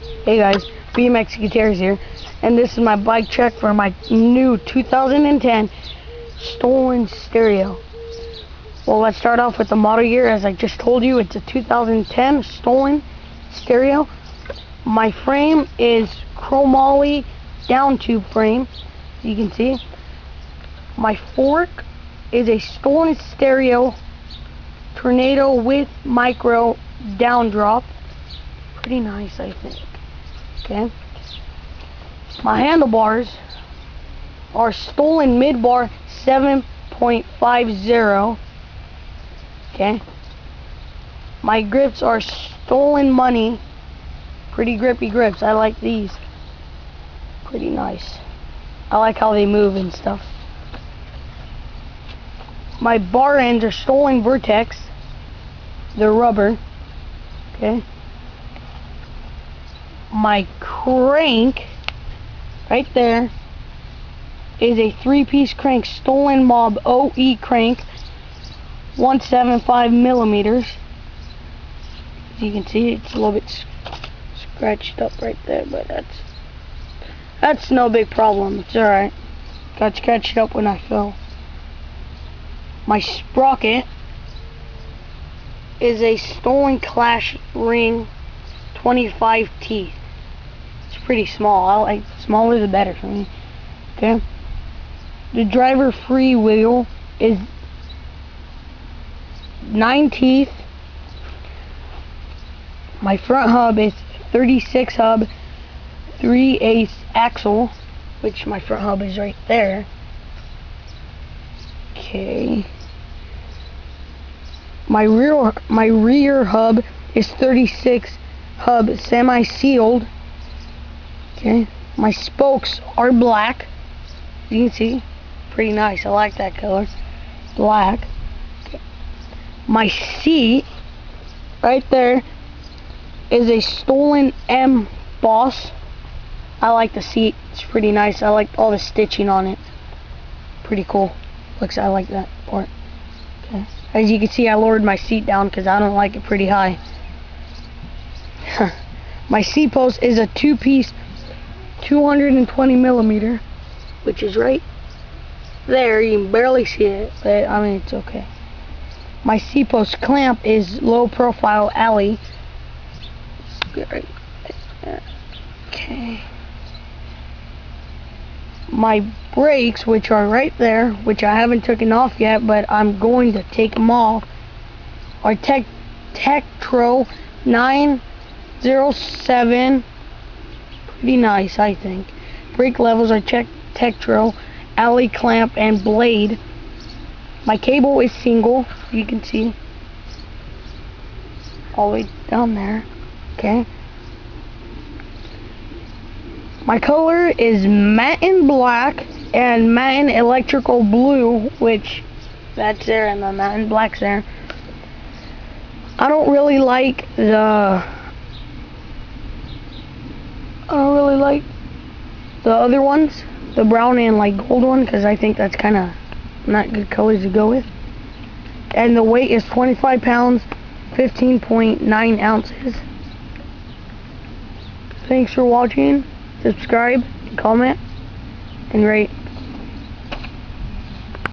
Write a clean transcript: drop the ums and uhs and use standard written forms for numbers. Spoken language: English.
Hey guys, BMX Guitars here, and this is my bike check for my new 2010 stolen stereo. Well, let's start off with the model year. As I just told you, it's a 2010 stolen stereo. My frame is chromoly down tube frame, you can see. My fork is a stolen stereo tornado with micro down drop. Pretty nice, I think. Okay. My handlebars are stolen mid-bar 7.50. Okay. My grips are stolen money. Pretty grippy grips. I like these. Pretty nice. I like how they move and stuff. My bar ends are stolen Vertex. They're rubber. Okay. My crank right there is a 3-piece crank, stolen Mob OE crank, 175 millimeters. As you can see, it's a little bit scratched up right there, but that's no big problem. It's alright. Got scratched up when I fell. My sprocket is a stolen Clash Ring 25 teeth. It's pretty small. I like smaller the better for me. Okay. The driver free wheel is 9 teeth. My front hub is 36 hub 3/8 axle, which my front hub is right there. Okay. My rear hub is 36 hub semi-sealed. Okay. My spokes are black. You can see, pretty nice. I like that color, black. Okay. My seat right there is a stolen M Boss. I like the seat. It's pretty nice. I like all the stitching on it. Pretty cool. I like that part. Okay. As you can see, I lowered my seat down because I don't like it pretty high. My seat post is a 2-piece 220 millimeter, which is right there. You can barely see it, but I mean, it's okay. My seat post clamp is low profile alley. Okay. My brakes, which are right there, which I haven't taken off yet, but I'm going to take them off, are Tektro 907. Pretty nice, I think. Brake levels are Tektro, alley clamp, and blade. My cable is single, you can see, all the way down there. Okay. My color is matte black and matte electrical blue, which that's there, and the matte black's there. I don't really like the other ones, the brown and like gold one, because I think that's kind of not good colors to go with. And the weight is 25 pounds, 15.9 ounces. Thanks for watching. Subscribe, comment, and rate.